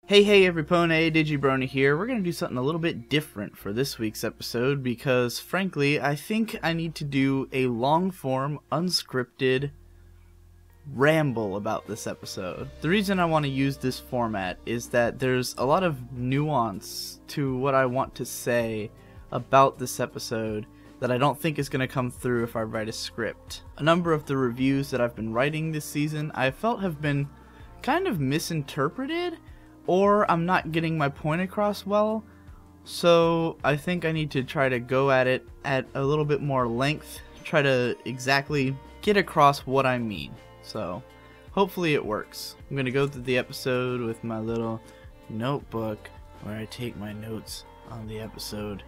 Hey everypone, Digibrony here. We're going to do something a little bit different for this week's episode because, frankly, I think I need to do a long-form, unscripted ramble about this episode. The reason I want to use this format is that there's a lot of nuance to what I want to say about this episode that I don't think is going to come through if I write a script. A number of the reviews that I've been writing this season I felt have been kind of misinterpreted, or I'm not getting my point across well, so I think I need to try to go at it at a little bit more length, try to exactly get across what I mean. So hopefully it works. I'm gonna go through the episode with my little notebook where I take my notes on the episode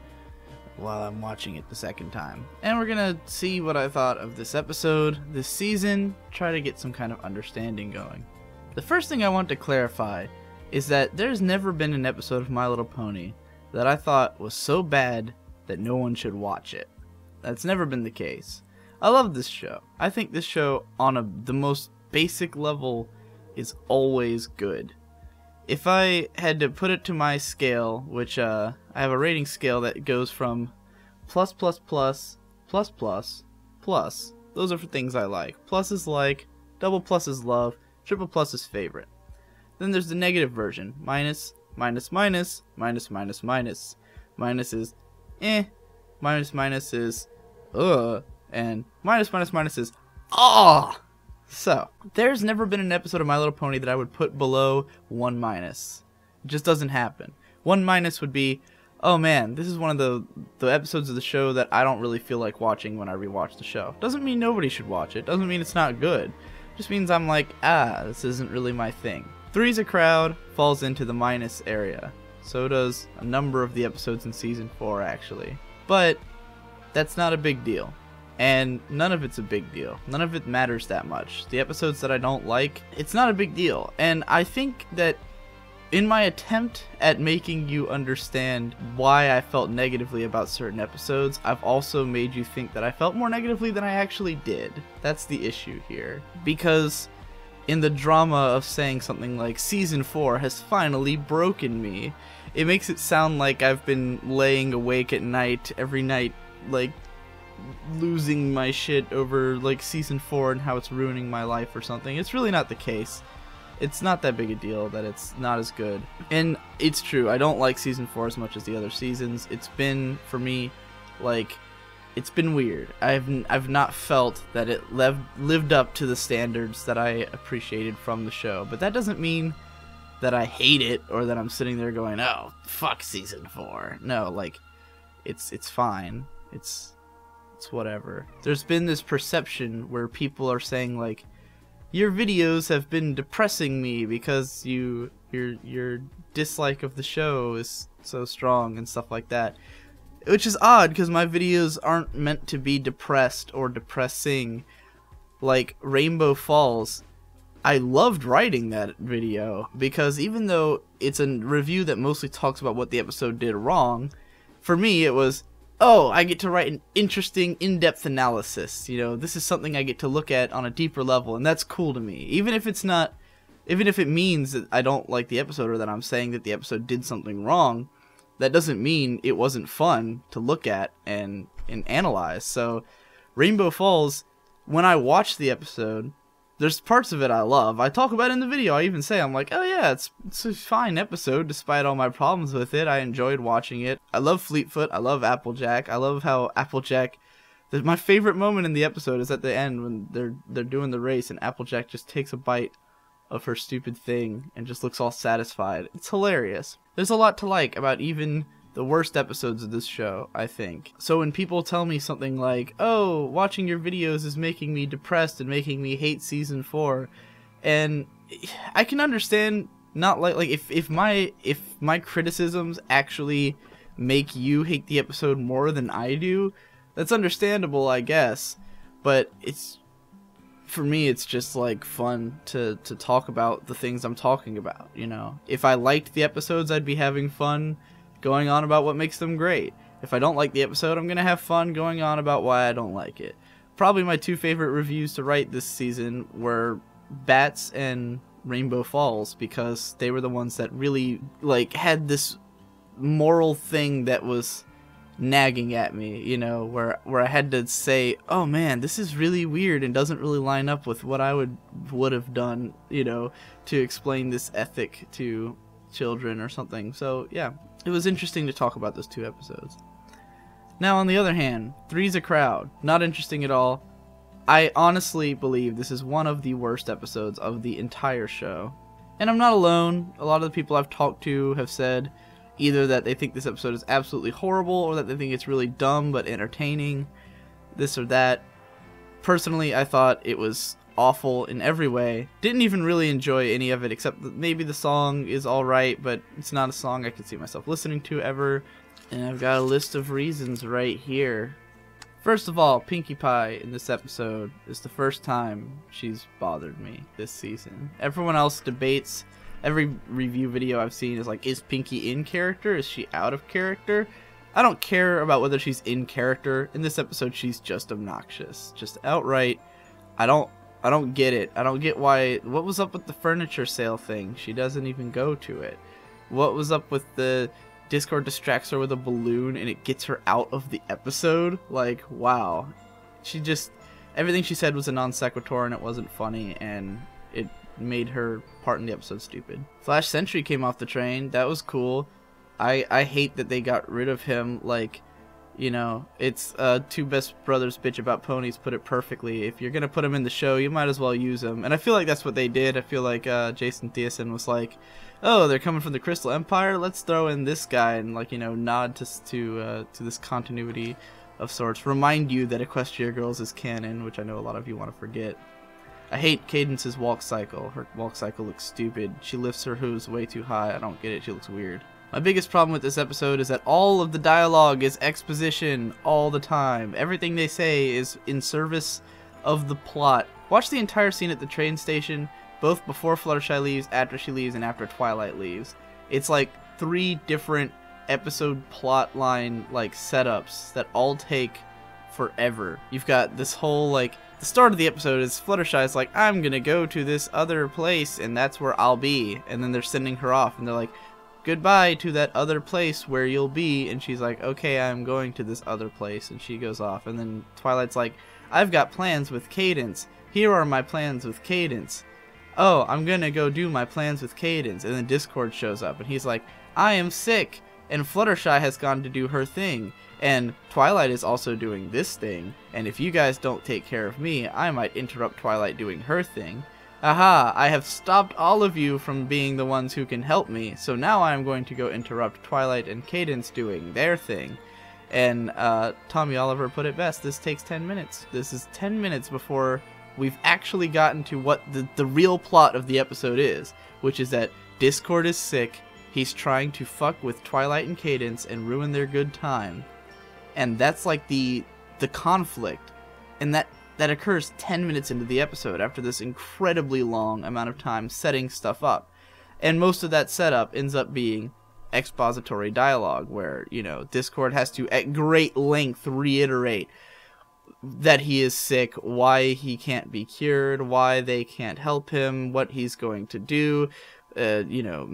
while I'm watching it the second time. And we're gonna see what I thought of this episode, this season, try to get some kind of understanding going. The first thing I want to clarify is that there's never been an episode of My Little Pony that I thought was so bad that no one should watch it. That's never been the case. I love this show. I think this show, on the most basic level, is always good. If I had to put it to my scale, which I have a rating scale that goes from plus, plus, plus, plus, plus, plus. Those are for things I like. Plus is like, double plus is love, triple plus is favorite. Then there's the negative version. Minus, minus, minus, minus, minus, minus. Minus is eh. Minus, minus is and minus, minus, minus is ah. So, there's never been an episode of My Little Pony that I would put below 1 minus. It just doesn't happen. 1 minus would be, oh man, this is one of the episodes of the show that I don't really feel like watching when I rewatch the show. Doesn't mean nobody should watch it. Doesn't mean it's not good. Just means I'm like, this isn't really my thing. Three's a Crowd falls into the minus area. So does a number of the episodes in Season 4, actually. But that's not a big deal. And none of it's a big deal. None of it matters that much. The episodes that I don't like, it's not a big deal. And I think that in my attempt at making you understand why I felt negatively about certain episodes, I've also made you think that I felt more negatively than I actually did. That's the issue here. Because in the drama of saying something like Season 4 has finally broken me, it makes it sound like I've been laying awake at night, every night, like, losing my shit over, like, Season 4 and how it's ruining my life or something. It's really not the case. It's not that big a deal that it's not as good. And it's true, I don't like Season 4 as much as the other seasons. It's been, for me, like, it's been weird. I've not felt that it lived up to the standards that I appreciated from the show. But that doesn't mean that I hate it or that I'm sitting there going, oh, fuck Season 4. No, like, it's fine. It's whatever. There's been this perception where people are saying, like, your videos have been depressing me because your dislike of the show is so strong and stuff like that. Which is odd, because my videos aren't meant to be depressed or depressing. Like Rainbow Falls, I loved writing that video, because even though it's a review that mostly talks about what the episode did wrong, for me it was, oh, I get to write an interesting, in-depth analysis. You know, this is something I get to look at on a deeper level, and that's cool to me. Even if it means that I don't like the episode, or that I'm saying that the episode did something wrong, that doesn't mean it wasn't fun to look at and analyze. So, Rainbow Falls, when I watch the episode, there's parts of it I love. I talk about it in the video. I even say, I'm like, oh yeah, it's a fine episode despite all my problems with it. I enjoyed watching it. I love Fleetfoot. I love Applejack. I love how Applejack... My favorite moment in the episode is at the end when they're doing the race and Applejack just takes a bite of her stupid thing and just looks all satisfied. It's hilarious. There's a lot to like about even the worst episodes of this show, I think. So when people tell me something like, oh, watching your videos is making me depressed and making me hate Season 4, and I can understand, not like if my criticisms actually make you hate the episode more than I do, that's understandable, I guess. But for me, it's just like fun to talk about the things I'm talking about, you know. If I liked the episodes, I'd be having fun going on about what makes them great. If I don't like the episode, I'm gonna have fun going on about why I don't like it. Probably my two favorite reviews to write this season were Bats and Rainbow Falls, because they were the ones that really like had this moral thing that was nagging at me, you know, where I had to say, oh man, this is really weird and doesn't really line up with what I would have done, you know, to explain this ethic to children or something. So yeah, it was interesting to talk about those 2 episodes. Now on the other hand, Three's a Crowd, not interesting at all. I honestly believe this is one of the worst episodes of the entire show. And I'm not alone. A lot of the people I've talked to have said either that they think this episode is absolutely horrible, or that they think it's really dumb but entertaining, this or that. Personally, I thought it was awful in every way. Didn't even really enjoy any of it, except that maybe the song is alright, but it's not a song I could see myself listening to ever. And I've got a list of reasons right here. First of all, Pinkie Pie in this episode is the first time she's bothered me this season. Everyone else debates. Every review video I've seen is like, is Pinkie in character? Is she out of character? I don't care about whether she's in character. In this episode, she's just obnoxious. Just outright. I don't get it. I don't get why. What was up with the furniture sale thing? She doesn't even go to it. What was up with the Discord distracts her with a balloon and it gets her out of the episode? Like, wow. She just, everything she said was a non sequitur and it wasn't funny, and it made her part in the episode stupid. Flash Sentry came off the train. That was cool. I hate that they got rid of him. Like, you know, it's Two Best Brothers Bitch About Ponies put it perfectly. If you're gonna put him in the show, you might as well use him. And I feel like that's what they did. I feel like Jason Thiessen was like, oh, they're coming from the Crystal Empire, let's throw in this guy, and, like, you know, nod to this continuity of sorts. Remind you that Equestria Girls is canon, which I know a lot of you want to forget. I hate Cadence's walk cycle. Her walk cycle looks stupid. She lifts her hooves way too high. I don't get it. She looks weird. My biggest problem with this episode is that all of the dialogue is exposition all the time. Everything they say is in service of the plot. Watch the entire scene at the train station, both before Fluttershy leaves, after she leaves, and after Twilight leaves. It's like 3 different episode plot line like setups that all take forever. You've got this whole, like, the start of the episode is Fluttershy's like, I'm gonna go to this other place and that's where I'll be, and then they're sending her off and they're like, goodbye to that other place where you'll be, and she's like, okay, I'm going to this other place, and she goes off. And then Twilight's like, I've got plans with Cadence. Here are my plans with Cadence. Oh, I'm gonna go do my plans with Cadence. And then Discord shows up and he's like, I am sick, and Fluttershy has gone to do her thing, and Twilight is also doing this thing, and if you guys don't take care of me, I might interrupt Twilight doing her thing. Aha, I have stopped all of you from being the ones who can help me, so now I'm going to go interrupt Twilight and Cadence doing their thing. And Tommy Oliver put it best, this takes 10 minutes. This is 10 minutes before we've actually gotten to what the real plot of the episode is, which is that Discord is sick, he's trying to fuck with Twilight and Cadence and ruin their good time. And that's like the conflict, and that occurs 10 minutes into the episode after this incredibly long amount of time setting stuff up. And most of that setup ends up being expository dialogue where, you know, Discord has to at great length reiterate that he is sick, why he can't be cured, why they can't help him, what he's going to do, you know,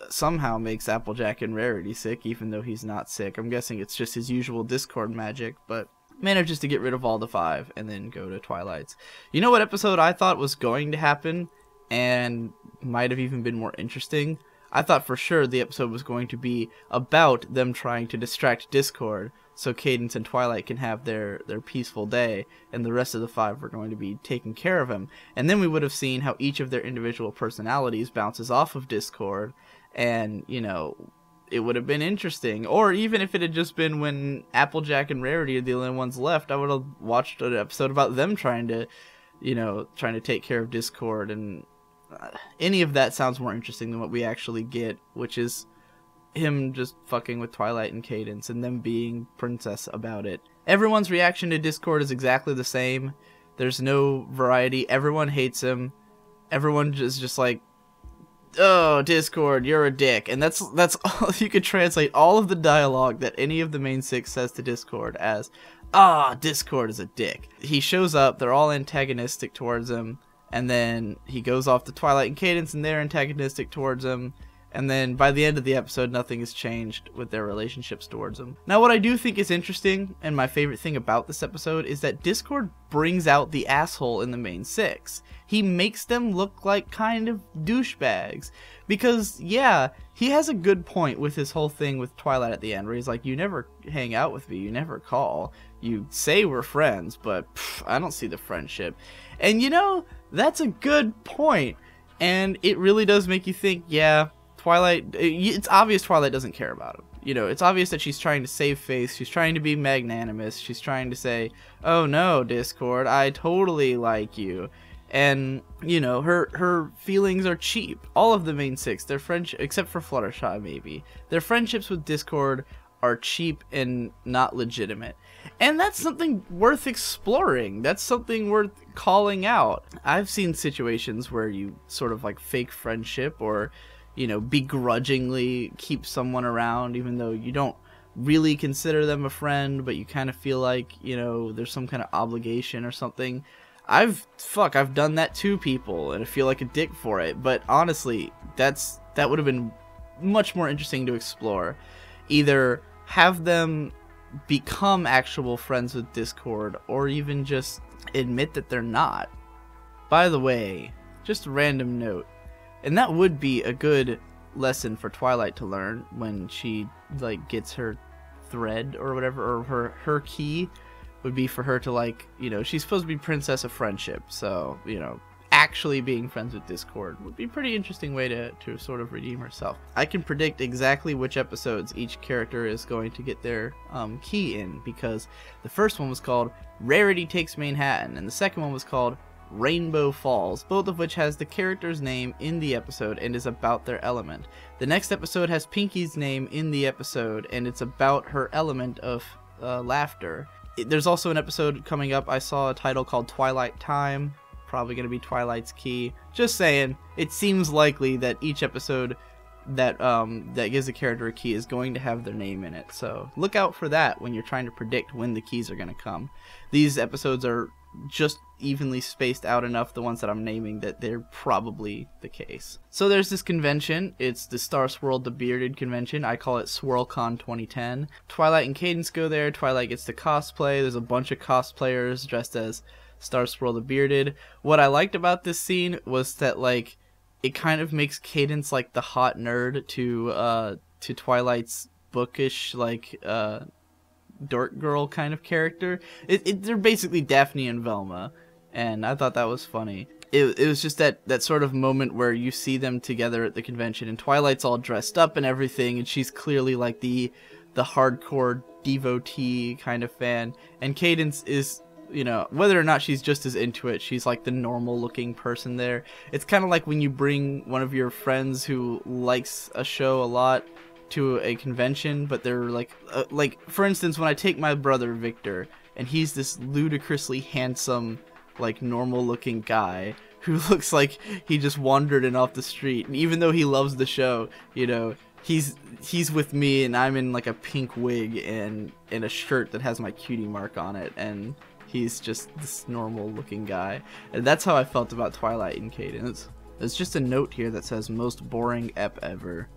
somehow makes Applejack and Rarity sick, even though he's not sick. I'm guessing it's just his usual Discord magic, but manages to get rid of all the 5 and then go to Twilight's. You know what episode I thought was going to happen and might have even been more interesting? I thought for sure the episode was going to be about them trying to distract Discord so Cadence and Twilight can have their peaceful day, and the rest of the 5 were going to be taking care of him. And then we would have seen how each of their individual personalities bounces off of Discord, and, you know, it would have been interesting. Or even if it had just been when Applejack and Rarity are the only ones left, I would have watched an episode about them trying to take care of Discord, and any of that sounds more interesting than what we actually get, which is him just fucking with Twilight and Cadence and them being princess about it. Everyone's reaction to Discord is exactly the same. There's no variety. Everyone hates him. Everyone is just like, oh, Discord, you're a dick. And that's all. You could translate all of the dialogue that any of the main 6 says to Discord as, Discord is a dick. He shows up, they're all antagonistic towards him, and then he goes off to Twilight and Cadence, and they're antagonistic towards him. And then by the end of the episode, nothing has changed with their relationships towards him. Now, what I do think is interesting, and my favorite thing about this episode, is that Discord brings out the asshole in the main six. He makes them look like kind of douchebags. Because, yeah, he has a good point with his whole thing with Twilight at the end, where he's like, you never hang out with me, you never call. You say we're friends, but I don't see the friendship. And, you know, that's a good point. And it really does make you think, yeah, Twilight, it's obvious Twilight doesn't care about him. You know, it's obvious that she's trying to save face, she's trying to be magnanimous, she's trying to say, oh no, Discord, I totally like you. And, you know, her feelings are cheap. All of the main six, their friendship, except for Fluttershy maybe, their friendships with Discord are cheap and not legitimate. And that's something worth exploring. That's something worth calling out. I've seen situations where you sort of like fake friendship, or, you know, begrudgingly keep someone around even though you don't really consider them a friend, but you kind of feel like, you know, there's some kind of obligation or something. I've done that to people, and I feel like a dick for it, but honestly, that would have been much more interesting to explore. Either have them become actual friends with Discord, or even just admit that they're not. By the way, just a random note, and that would be a good lesson for Twilight to learn when she like gets her thread or whatever, or her key would be for her to, like, you know, she's supposed to be Princess of Friendship, so, you know, actually being friends with Discord would be a pretty interesting way to sort of redeem herself. I can predict exactly which episodes each character is going to get their key in, because the first one was called Rarity Takes Manhattan, and the second one was called Rainbow Falls, both of which has the character's name in the episode and is about their element. The next episode has Pinky's name in the episode, and it's about her element of laughter. There's also an episode coming up, I saw a title called Twilight Time, probably going to be Twilight's Key. Just saying, it seems likely that each episode that gives a character a key is going to have their name in it, so look out for that when you're trying to predict when the keys are going to come. These episodes are just evenly spaced out enough, the ones that I'm naming, that they're probably the case. So there's this convention, it's the Star Swirl the Bearded convention, I call it SwirlCon 2010. Twilight and Cadence go there, Twilight gets to cosplay, there's a bunch of cosplayers dressed as Star Swirl the Bearded. What I liked about this scene was that, like, it kind of makes Cadence like the hot nerd to Twilight's bookish, like, dork girl kind of character. They're basically Daphne and Velma, and I thought that was funny. It was just that sort of moment where you see them together at the convention, and Twilight's all dressed up and everything, and she's clearly like the hardcore devotee kind of fan, and Cadence is, you know, whether or not she's just as into it, she's like the normal looking person there. It's kind of like when you bring one of your friends who likes a show a lot to a convention, but they're like for instance, when I take my brother Victor, and he's this ludicrously handsome, like, normal looking guy who looks like he just wandered in off the street, and even though he loves the show, you know, he's with me, and I'm in like a pink wig and in a shirt that has my cutie mark on it, and he's just this normal looking guy. And that's how I felt about Twilight and Cadence. There's just a note here that says most boring ep ever.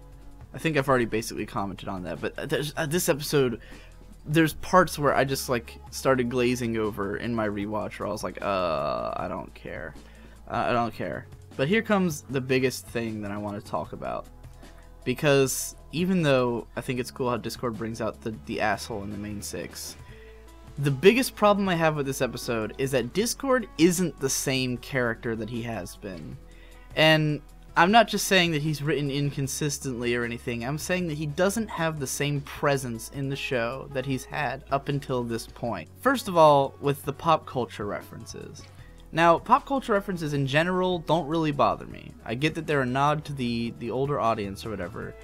I think I've already basically commented on that, but there's, this episode, there's parts where I just like started glazing over in my rewatch, where I was like, I don't care. I don't care. But here comes the biggest thing that I want to talk about. Because even though I think it's cool how Discord brings out the asshole in the main six, the biggest problem I have with this episode is that Discord isn't the same character that he has been. And I'm not just saying that he's written inconsistently or anything, I'm saying that he doesn't have the same presence in the show that he's had up until this point. First of all, with the pop culture references. Now, pop culture references in general don't really bother me. I get that they're a nod to the older audience or whatever,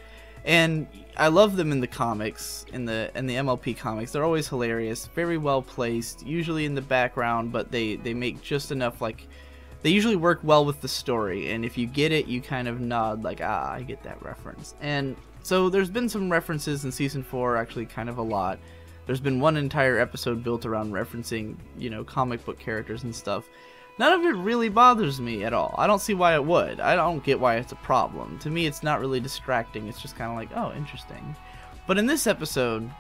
and I love them in the comics, in the MLP comics. They're always hilarious, very well placed, usually in the background, but they make just enough, like, they usually work well with the story, and if you get it, you kind of nod like, ah, I get that reference. And so there's been some references in Season 4, actually kind of a lot. There's been one entire episode built around referencing, you know, comic book characters and stuff. none of it really bothers me at all. I don't see why it would. I don't get why it's a problem. To me, it's not really distracting. It's just kind of like, oh, interesting. But in this episode,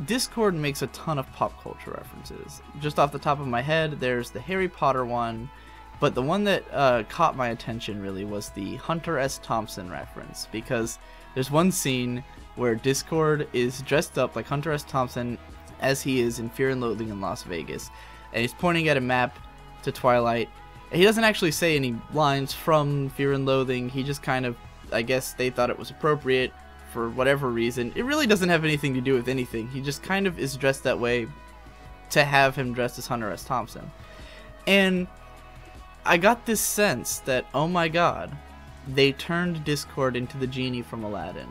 Discord makes a ton of pop culture references. Just off the top of my head, there's the Harry Potter one, but the one that caught my attention really was the Hunter S. Thompson reference, because there's one scene where Discord is dressed up like Hunter S. Thompson as he is in Fear and Loathing in Las Vegas, and he's pointing at a map to Twilight. And he doesn't actually say any lines from Fear and Loathing, he just kind of, I guess they thought it was appropriate for whatever reason. It really doesn't have anything to do with anything, he just kind of is dressed that way to have him dressed as Hunter S. Thompson. And I got this sense that, oh my god, they turned Discord into the genie from Aladdin.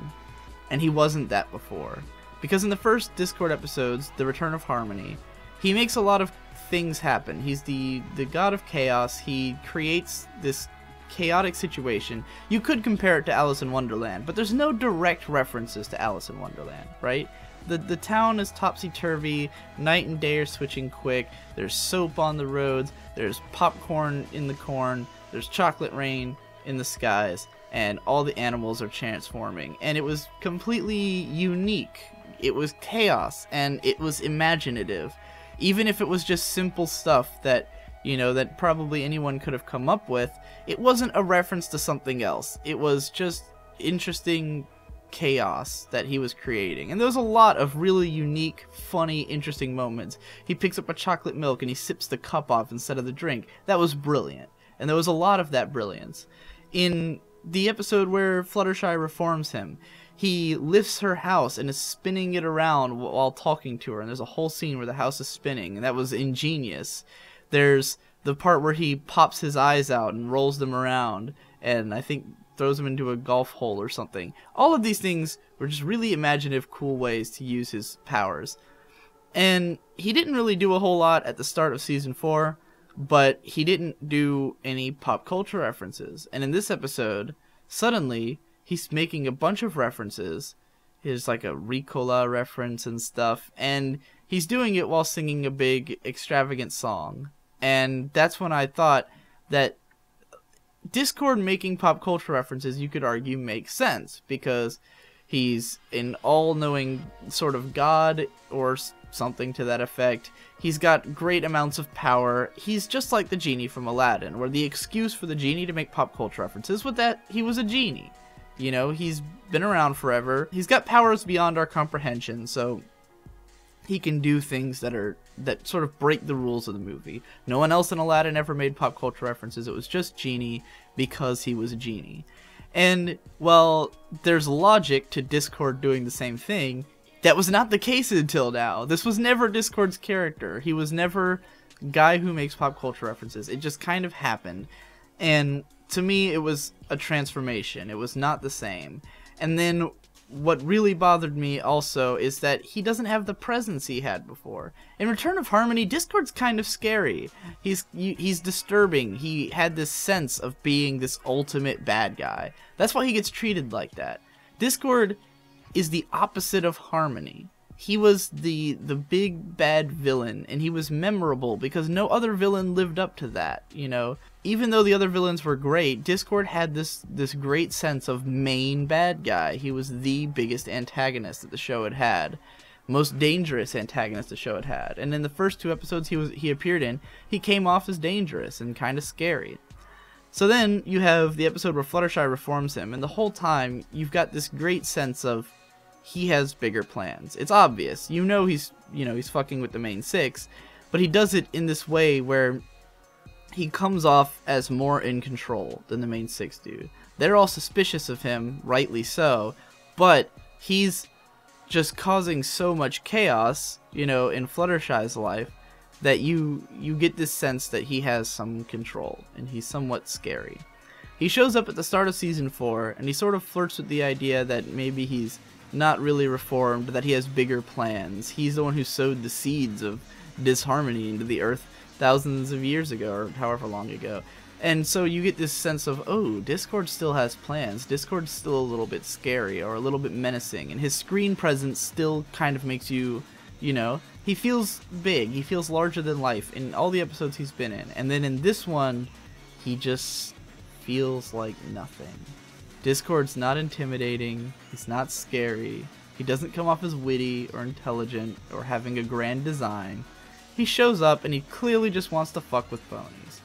And he wasn't that before. Because in the first Discord episodes, The Return of Harmony, he makes a lot of things happen. He's the god of chaos. He creates this chaotic situation. You could compare it to Alice in Wonderland, but there's no direct references to Alice in Wonderland, right? The town is topsy-turvy, night and day are switching quick, there's soap on the roads, there's popcorn in the corn, there's chocolate rain in the skies, and all the animals are transforming. And it was completely unique. It was chaos, and it was imaginative. Even if it was just simple stuff that, you know, that probably anyone could have come up with, it wasn't a reference to something else. It was just interesting chaos that he was creating. And there was a lot of really unique, funny, interesting moments. He picks up a chocolate milk and he sips the cup off instead of the drink. That was brilliant. And there was a lot of that brilliance. In the episode where Fluttershy reforms him, he lifts her house and is spinning it around while talking to her, and there's a whole scene where the house is spinning, and that was ingenious. There's the part where he pops his eyes out and rolls them around, and I think throws them into a golf hole or something. All of these things were just really imaginative, cool ways to use his powers. And he didn't really do a whole lot at the start of Season 4, but he didn't do any pop culture references. And in this episode, suddenly, he's making a bunch of references. There's like a Ricola reference and stuff, and he's doing it while singing a big, extravagant song. And that's when I thought that Discord making pop culture references, you could argue, makes sense, because he's an all-knowing sort of god, or something to that effect. He's got great amounts of power. He's just like the genie from Aladdin, where the excuse for the genie to make pop culture references was that he was a genie. You know, he's been around forever. He's got powers beyond our comprehension, so he can do things that sort of break the rules of the movie. No one else in Aladdin ever made pop culture references. It was just Genie because he was a genie. And, well, there's logic to Discord doing the same thing. That was not the case until now. This was never Discord's character. He was never a guy who makes pop culture references. It just kind of happened. And to me, it was a transformation. It was not the same. And then what really bothered me also is that he doesn't have the presence he had before. In Return of Harmony, Discord's kind of scary. He's disturbing. He had this sense of being this ultimate bad guy. That's why he gets treated like that. Discord is the opposite of Harmony. He was the big bad villain, and he was memorable because no other villain lived up to that, you know. Even though the other villains were great, Discord had this great sense of main bad guy. He was the biggest antagonist that the show had had. Most dangerous antagonist the show had had. And in the first 2 episodes he appeared in, he came off as dangerous and kind of scary. So then you have the episode where Fluttershy reforms him, and the whole time you've got this great sense of he has bigger plans. It's obvious. You know he's fucking with the main 6, but he does it in this way where he comes off as more in control than the main 6 do. They're all suspicious of him, rightly so, but he's just causing so much chaos, you know, in Fluttershy's life, that you get this sense that he has some control, and he's somewhat scary. He shows up at the start of Season 4, and he sort of flirts with the idea that maybe he's not really reformed, that he has bigger plans. He's the one who sowed the seeds of disharmony into the earth thousands of years ago, or however long ago. And so you get this sense of, oh, Discord still has plans. Discord's still a little bit scary or a little bit menacing, and his screen presence still kind of makes you, you know, he feels big. He feels larger than life in all the episodes he's been in. And then in this one, he just feels like nothing. Discord's not intimidating. He's not scary. He doesn't come off as witty or intelligent or having a grand design. He shows up and he clearly just wants to fuck with ponies.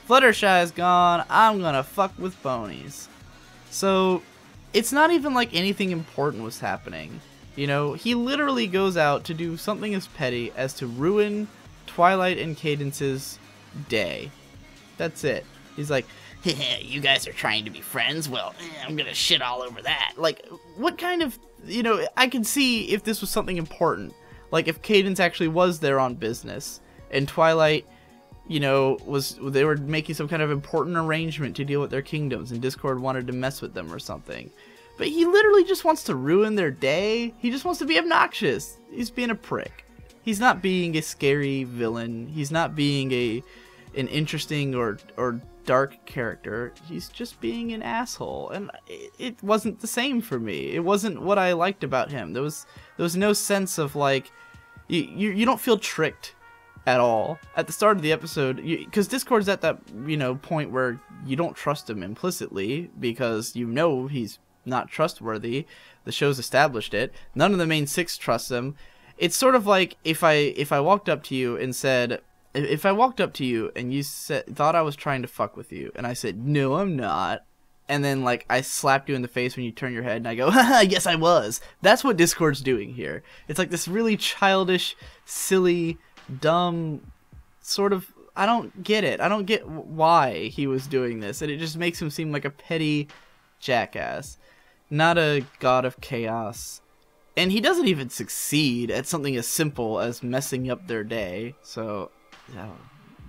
Fluttershy's gone, I'm gonna fuck with ponies. So, it's not even like anything important was happening. You know, he literally goes out to do something as petty as to ruin Twilight and Cadence's day. That's it. He's like, you guys are trying to be friends? Well, I'm gonna shit all over that. Like, what kind of, you know, I can see if this was something important. Like, if Cadence actually was there on business, and Twilight, you know, they were making some kind of important arrangement to deal with their kingdoms, and Discord wanted to mess with them or something. But he literally just wants to ruin their day. He just wants to be obnoxious. He's being a prick. He's not being a scary villain. He's not being an interesting or dark character. He's just being an asshole, and it wasn't the same for me. It wasn't what I liked about him. There was no sense of like you don't feel tricked at all at the start of the episode, because Discord's at that, you know, point where you don't trust him implicitly because you know he's not trustworthy. The show's established it. None of the main six trust him. It's sort of like if I walked up to you and said, if I walked up to you and you thought I was trying to fuck with you, and I said, no, I'm not, and then like I slapped you in the face when you turn your head and I go, haha, yes I was. That's what Discord's doing here. It's like this really childish, silly, dumb sort of, I don't get it. I don't get why he was doing this, and it just makes him seem like a petty jackass, not a god of chaos. And he doesn't even succeed at something as simple as messing up their day. So,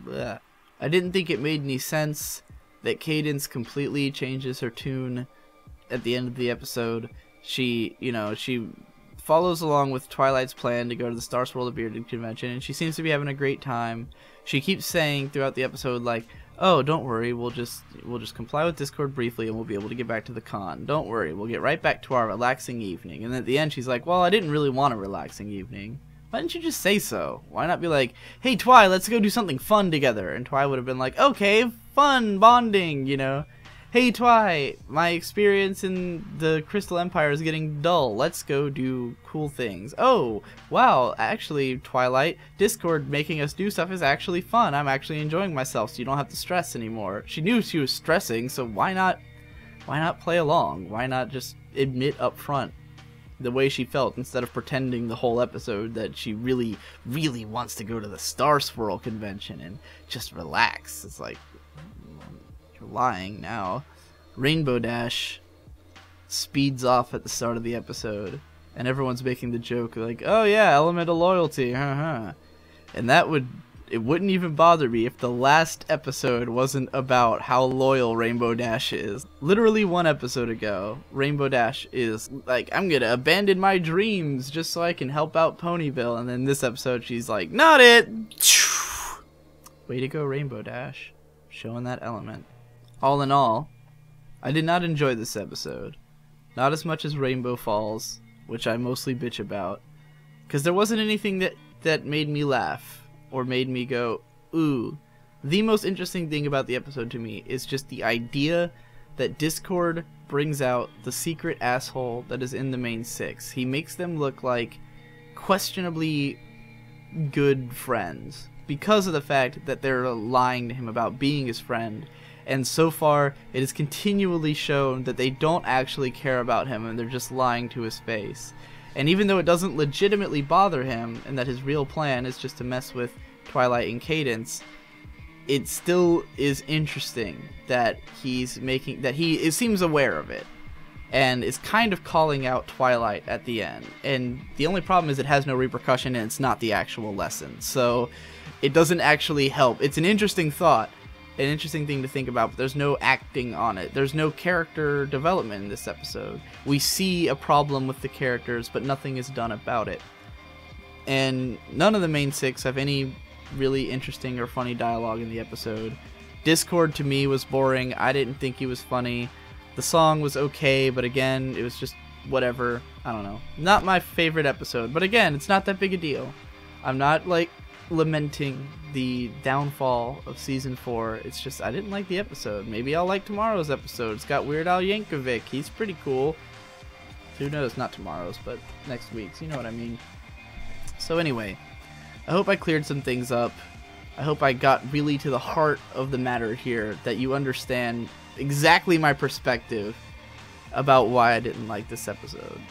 bleh. I didn't think it made any sense that Cadence completely changes her tune at the end of the episode. She, you know, she follows along with Twilight's plan to go to the Star Swirl of Bearded convention, and she seems to be having a great time. She keeps saying throughout the episode, like, oh, don't worry, we'll just comply with Discord briefly and we'll be able to get back to the con. Don't worry, we'll get right back to our relaxing evening. And at the end she's like, well, I didn't really want a relaxing evening. Why didn't you just say so? Why not be like, hey Twi, let's go do something fun together? And Twi would have been like, okay, fun, bonding, you know. Hey Twi, my experience in the Crystal Empire is getting dull. Let's go do cool things. Oh, wow, actually, Twilight, Discord making us do stuff is actually fun. I'm actually enjoying myself, so you don't have to stress anymore. She knew she was stressing, so why not play along? Why not just admit up front the way she felt instead of pretending the whole episode that she really, really wants to go to the Star Swirl convention and just relax? It's like, lying now. Rainbow Dash speeds off at the start of the episode, and everyone's making the joke like, oh yeah, elemental loyalty, haha. And it wouldn't even bother me if the last episode wasn't about how loyal Rainbow Dash is. Literally one episode ago, Rainbow Dash is like, I'm gonna abandon my dreams just so I can help out Ponyville, and then this episode she's like, not it! Way to go, Rainbow Dash. Showing that element. All in all, I did not enjoy this episode. Not as much as Rainbow Falls, which I mostly bitch about, because there wasn't anything that made me laugh or made me go, ooh. The most interesting thing about the episode to me is just the idea that Discord brings out the secret asshole that is in the main six. He makes them look like questionably good friends because of the fact that they're lying to him about being his friend. And so far, it is continually shown that they don't actually care about him and they're just lying to his face. And even though it doesn't legitimately bother him, and that his real plan is just to mess with Twilight and Cadence, it still is interesting that he seems aware of it. And is kind of calling out Twilight at the end. And the only problem is it has no repercussion and it's not the actual lesson. So it doesn't actually help. It's an interesting thought. An interesting thing to think about, but there's no acting on it. There's no character development in this episode. We see a problem with the characters, but nothing is done about it. And none of the main six have any really interesting or funny dialogue in the episode. Discord to me was boring. I didn't think he was funny. The song was okay, but again, it was just whatever. I don't know. Not my favorite episode, but again, it's not that big a deal. I'm not like lamenting the downfall of season 4. It's just I didn't like the episode. Maybe I'll like tomorrow's episode. It's got Weird Al Yankovic. He's pretty cool. Who knows? Not tomorrow's, but next week's. You know what I mean. So anyway, I hope I cleared some things up. I hope I got really to the heart of the matter here, that you understand exactly my perspective about why I didn't like this episode.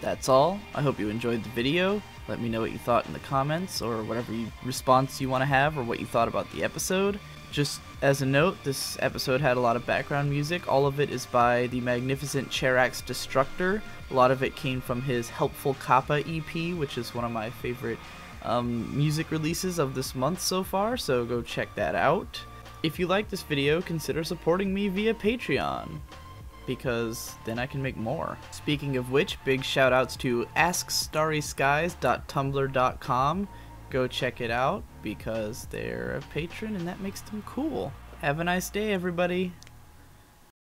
That's all. I hope you enjoyed the video. Let me know what you thought in the comments, or whatever response you want to have, or what you thought about the episode. Just as a note, this episode had a lot of background music. All of it is by the magnificent Cherax Destructor. A lot of it came from his Helpful Kappa EP, which is one of my favorite music releases of this month so far, so go check that out. If you like this video, consider supporting me via Patreon, because then I can make more. Speaking of which, big shout outs to AskStarrySkies.tumblr.com. Go check it out because they're a patron and that makes them cool. Have a nice day, everybody.